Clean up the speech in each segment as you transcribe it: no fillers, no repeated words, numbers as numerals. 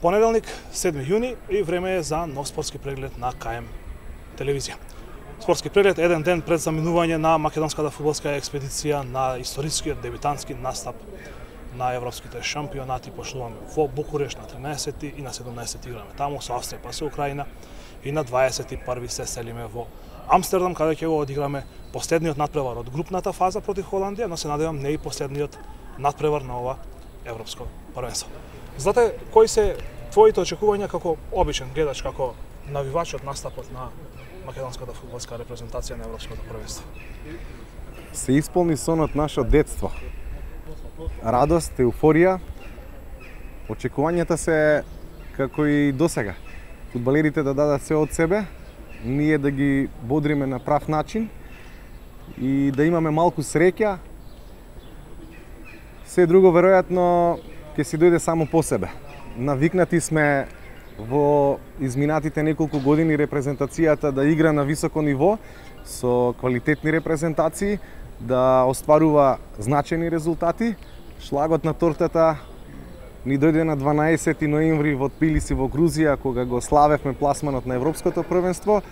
Понеделник, 7 јуни и време е за нов спортски преглед на КМ телевизија. Спортски преглед еден ден пред заминување на македонската фудбалска експедиција на историскиот дебитантски настап на европските шампионати. Почнуваме во Букурешт на 13 и на 17 играме таму со Австрија па со Украина и на 21 се селиме во Амстердам, каде ќе го одиграме последниот надпревар од групната фаза против Холандија, но се надевам не и последниот надпревар на ова европско првенство. Знаете, кои се твоите очекувања како обичен гледач, како навивач од настапот на македонската фудбалска репрезентација на европското првенство? Се исполни сонот наше детство. Радост, еуфорија, очекувањата се како и досега. Фудбалерите да дадат се од себе, ние да ги бодриме на прав начин и да имаме малку среќа. Се друго веројатно ќе си дојде само по себе. Навикнати сме во изминатите неколку години репрезентацијата да игра на високо ниво со квалитетни репрезентации, да остварува значајни резултати. Шлагот на тортата ни дојде на 12 ноември во Тбилиси во Грузија, кога го славевме пласманот на европското првенство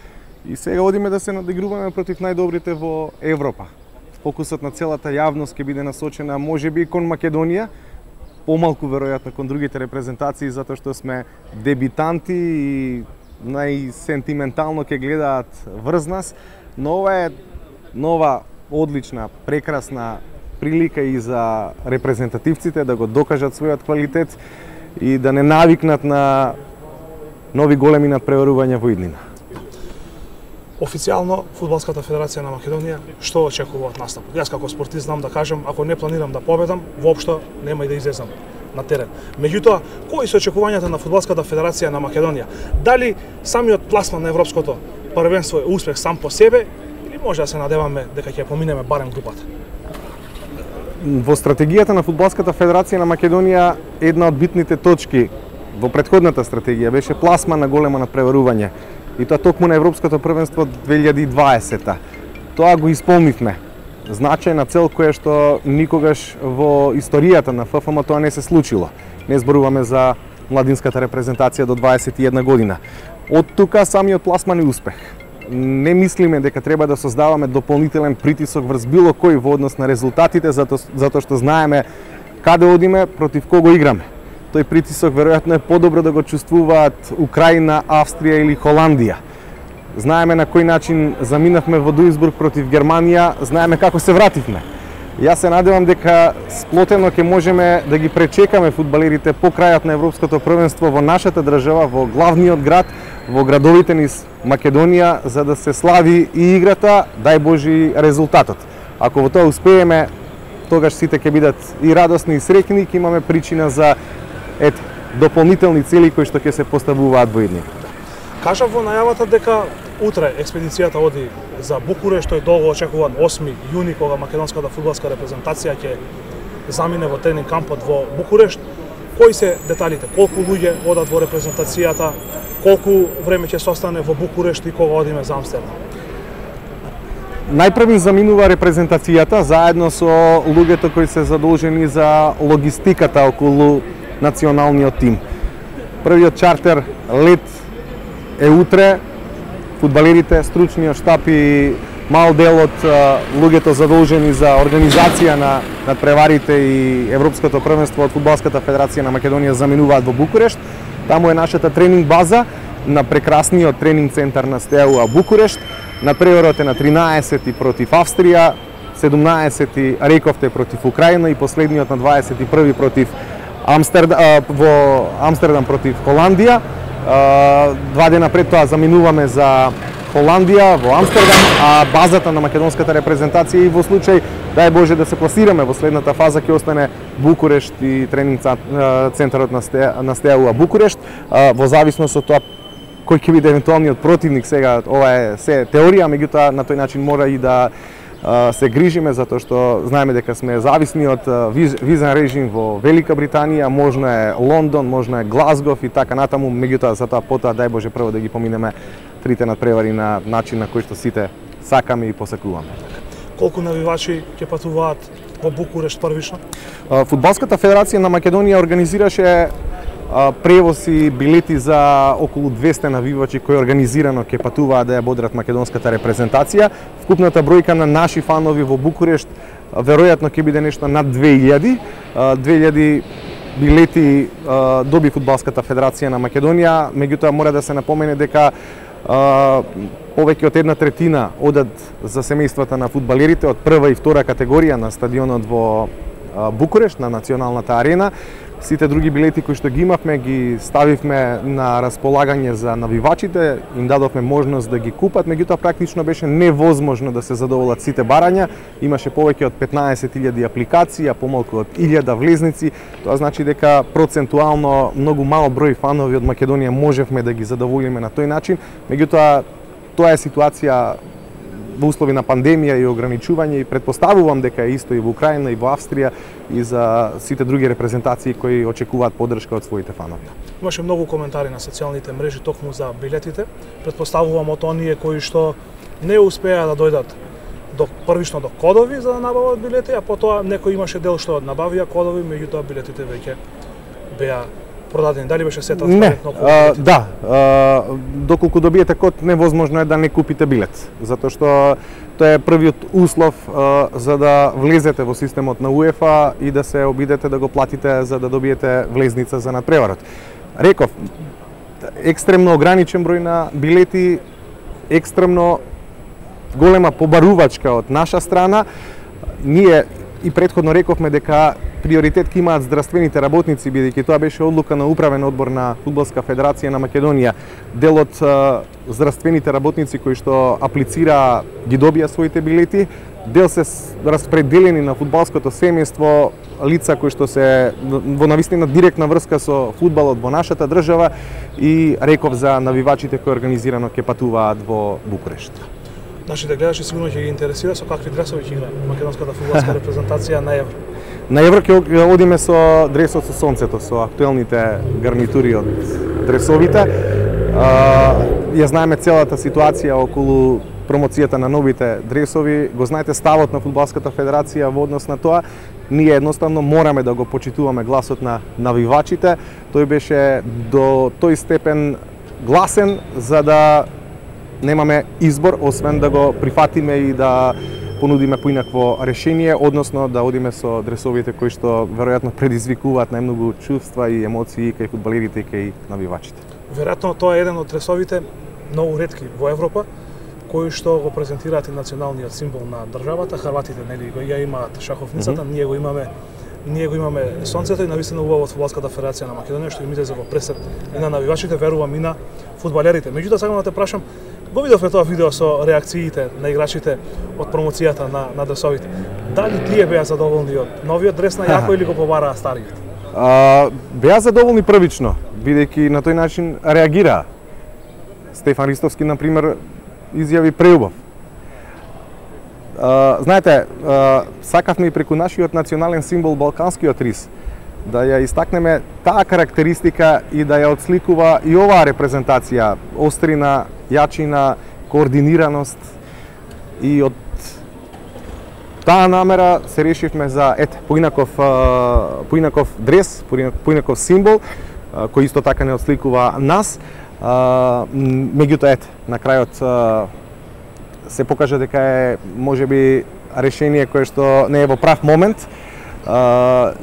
и сега одиме да се надигруваме против најдобрите во Европа. Фокусот на целата јавност ќе биде насочена можеби кон Македонија, помалку веројатно кон другите репрезентации, затоа што сме дебитанти и најсентиментално ќе гледаат врз нас, но ова е нова, одлична, прекрасна прилика и за репрезентативците да го докажат својот квалитет и да не навикнат на нови големи надпреварувања во иднина. Официјално Фудбалската федерација на Македонија што очекува од настапот? Јас како спортист знам да кажам, ако не планирам да победам, воопшто нема и да излезам на терен. Меѓутоа, кои се очекувањата на Фудбалската федерација на Македонија? Дали самиот пласман на европското првенство е успех сам по себе или може да се надеваме дека ќе поминеме барем групата? Во стратегијата на Фудбалската федерација на Македонија една од битните точки во претходната стратегија беше пласман на големо надпреварување. И тоа токму на Европското првенство 2020. Тоа го исполнивме. Значајна цел која што никогаш во историјата на ФФМ тоа не се случило. Не зборуваме за младинската репрезентација до 21 година. Од тука самиот пласман е успех. Не мислиме дека треба да создаваме дополнителен притисок врз било кој во однос на резултатите, затоа што знаеме каде одиме, против кого играме. Тој притисок веројатно е подобро да го чувствуваат Украина, Австрија или Холандија. Знаеме на кој начин заминавме во Дуисбург против Германија, знаеме како се вративме. Јас се надевам дека сплотено ќе можеме да ги пречекаме фудбалерите по крајот на европското првенство во нашата држава, во главниот град, во градовите низ Македонија, за да се слави и играта, дај Божи резултатот. Ако во тоа успееме, тогаш сите ќе бидат и радосни и среќни, ќе имаме причина за дополнителни цели кои што ќе се поставуваат во иднина. Кажав во најавата дека утре експедицијата оди за Букурешт, тој долго очекуван 8 јуни, кога македонската фудбалска репрезентација ќе замине во тренинг кампот во Букурешт. Кои се деталите? Колку луѓе одат во репрезентацијата? Колку време ќе се остане во Букурешт и кога одиме за Амстердам? Најпрви заминува репрезентацијата заедно со луѓето кои се задолжени за логистиката околу националниот тим. Првиот чартер лет е утре. Фудбалерите, стручниот штаб и мал дел од луѓето задолжени за организација на надпреварите и Европското првенство од Фудбалската федерација на Македонија заминуваат во Букурешт. Таму е нашата тренинг база на прекрасниот тренинг центар на Стеауа Букурешт. Надпреварот е на 13 против Австрија, 17 рековте против Украина и последниот на 21 против во Амстердам против Холандија. 2 дена пред тоа заминуваме за Холандија во Амстердам, а базата на македонската репрезентација и во случај, дај Боже да се пласираме во следната фаза, ќе остане Букурешт и тренинг центарот на Стеауа Букурешт. Во зависност од тоа кој ќе биде евентуалниот противник, сега ова е се теорија, меѓутоа на тој начин мора и да се грижиме, затоа што знаеме дека сме зависни од визен режим во Велика Британија, можно е Лондон, можно е Глазгов и така натаму, меѓутоа за тоа потоа дај Боже прво да ги поминеме трите надпревари на начин на кој што сите сакаме и посакуваме. Колку навивачи ќе патуваат во Букурешт првично? Фудбалската федерација на Македонија организираше превоз и билети за околу 200 навивачи кои организирано ќе патуваат да ја бодрат македонската репрезентација. Вкупната бројка на наши фанови во Букурешт веројатно ќе биде нешто над 2000. 2000 билети доби Фудбалската федерација на Македонија, меѓутоа мора да се напомене дека повеќе од 1/3 одат за семејствата на фудбалерите од прва и втора категорија на стадионот во Букурешт, на националната арена. Сите други билети кои што ги имавме, ги ставивме на располагање за навивачите, им дадовме можност да ги купат, меѓутоа практично беше невозможно да се задоволат сите барања. Имаше повеќе од 15.000 апликации, а помалку од 1000 влезници. Тоа значи дека процентуално многу мал број фанови од Македонија можевме да ги задоволиме на тој начин. Меѓутоа, тоа е ситуација во услови на пандемија и ограничување и предпоставувам дека е исто и во Украина и во Австрија и за сите други репрезентации кои очекуваат поддршка од своите фанови. Имаше многу коментари на социјалните мрежи токму за билетите. Предпоставувам од оние кои што не успеа да дојдат првично до кодови за да набават билети, а потоа некој имаше дел што набавија кодови, меѓутоа билетите веќе беа продадени. Дали беше се транспарентно? Да, доколку добиете код, невозможно е да не купите билет, затоа што тоа е првиот услов за да влезете во системот на УЕФА и да се обидете да го платите за да добиете влезница за надпреварот. Реков, екстремно ограничен број на билети, екстремно голема побарувачка од наша страна. Ние и претходно рековме дека приоритет ќе имаат здравствените работници, бидејќи тоа беше одлука на управен одбор на Фудбалска федерација на Македонија. Дел од здравствените работници кои што аплицираа ги добија своите билети, дел се распределени на фудбалското семејство, лица кои што се во навистина директна врска со фудбалот во нашата држава и реков за навивачите кои организирано ќе патуваат во Букурешт. Нашите гледачи сигурно ќе ги интересира со какви дресови ќе игра македонската фудбалска репрезентација на Евро. На Евро ќе одиме со дресот со сонцето, со актуелните гарнитури од дресовите. Ја знаеме целата ситуација околу промоцијата на новите дресови, го знаете ставот на Фудбалската федерација во однос на тоа. Ние едноставно мораме да го почитуваме гласот на навивачите. Тој беше до тој степен гласен за да немаме избор освен да го прифатиме и да понудиме поинакво решение, односно да одиме со дресовите кои што веројатно предизвикуваат најмногу чувства и емоции кај фудбалерите и кај навивачите. Веројатно тоа е еден од дресовите многу ретки во Европа кои што го презентираат и националниот символ на државата. Хрватите нели го ја имаат шаховницата, ние го имаме сонцето и навистина убаво од Фудбалската федерација на Македонија што им излезе во пресет и на навивачите, верувам и на фудбалерите. Меѓутоа сакам да те прашам, го видовме тоа видео со реакциите на играчите од промоцијата на дресовите. Дали тие беа задоволни од новиот дрес на Јако или го побараа стариот? Беа задоволни првично, бидејќи на тој начин реагираа. Стефан Ристовски, например, изјави преубав. Знаете, сакавме и преку нашиот национален символ балканскиот рис да ја истакнеме таа карактеристика и да ја отсликува и оваа репрезентација, острина, јачина, координираност и од таа намера се решивме за поинаков дрес, поинаков символ кој исто така не отсликува нас. Меѓутоа на крајот се покажа дека е можеби решение кое што не е во прав момент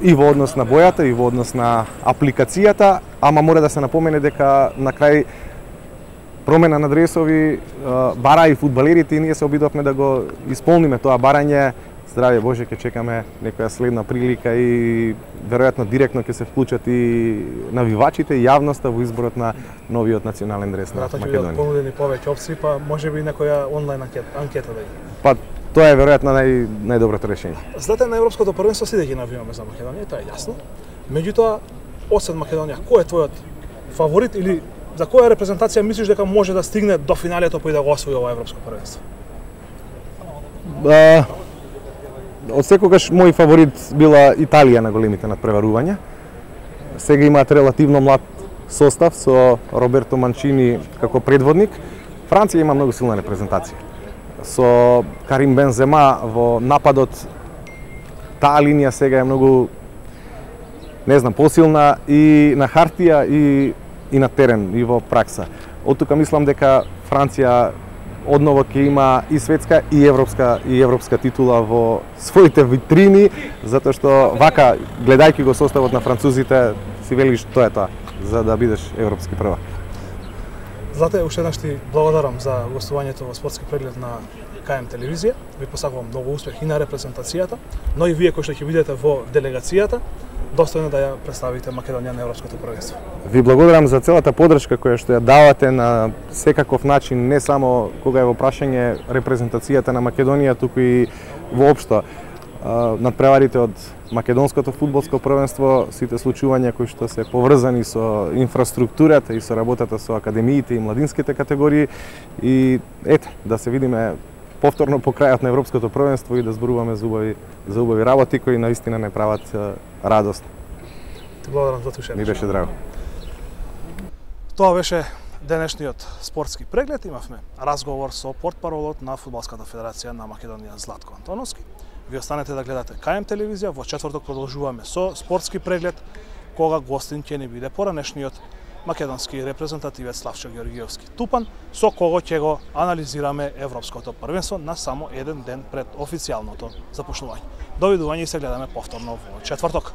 и во однос на бојата и во однос на апликацијата, ама мора да се напомене дека на крај промена на дресови бара и фудбалерите и ние се обидовме да го исполниме тоа барање. Здравје Боже, ќе чекаме некоја следна прилика и веројатно директно ќе се вклучат и навивачите и јавноста во изборот на новиот национален дрес на Македонија. Веројатно ќе бидат понудени повеќе опции, па можеби некоја онлайн анкета да има. Па тоа е веројатно најдоброто решение. Знаете, на европското првенство сите ќе навиваме за Македонија, тоа е јасно. Меѓутоа, освен Македонија, кој е твојот фаворит или за која репрезентација мислиш дека може да стигне до финалето па и да го освои ова европско првенство? Од секогаш мој фаворит била Италија на големите надпреварувања. Сега имаат релативно млад состав со Роберто Манчини како предводник. Франција има многу силна репрезентација. Со Карим Бензема во нападот, таа линија сега е многу не знам, посилна и на хартија и на терен, и во пракса. Од тука мислам дека Франција одново ќе има и светска и европска титула во своите витрини, затоа што вака, гледајќи го составот на французите, си велиш тоа е тоа, за да бидеш европски првак. Злате, уште еднаш ти благодарам за гостувањето во спортски преглед на КМ телевизија. Ви посакувам многу успех и на репрезентацијата, но и вие кои што ќе бидете во делегацијата, достојно да ја представите Македонија на европското првенство. Ви благодарам за целата поддршка која што ја давате на секаков начин, не само кога е во прашање репрезентацијата на Македонија, туку и воопшто надпреварите од македонското фудбалско првенство, сите случувања кои што се поврзани со инфраструктурата и со работата со академиите и младинските категории, и ете, да се видиме повторно по крајот на европското првенство и да зборуваме за убави работи кои наистина не прават радост. Ти благодарам за слушање. Ми беше драго. Тоа беше денешниот спортски преглед. Имавме разговор со портпаролот на Фудбалската федерација на Македонија Златко Антоновски. Ви останете да гледате КМ телевизија. Во четврток продолжуваме со спортски преглед, кога гостин ќе ни биде поранешниот македонски репрезентативец Славчо Георгиевски Тупан, со кого ќе го анализираме европското првенство на само еден ден пред официјалното започнување. Довидување и се гледаме повторно во четврток.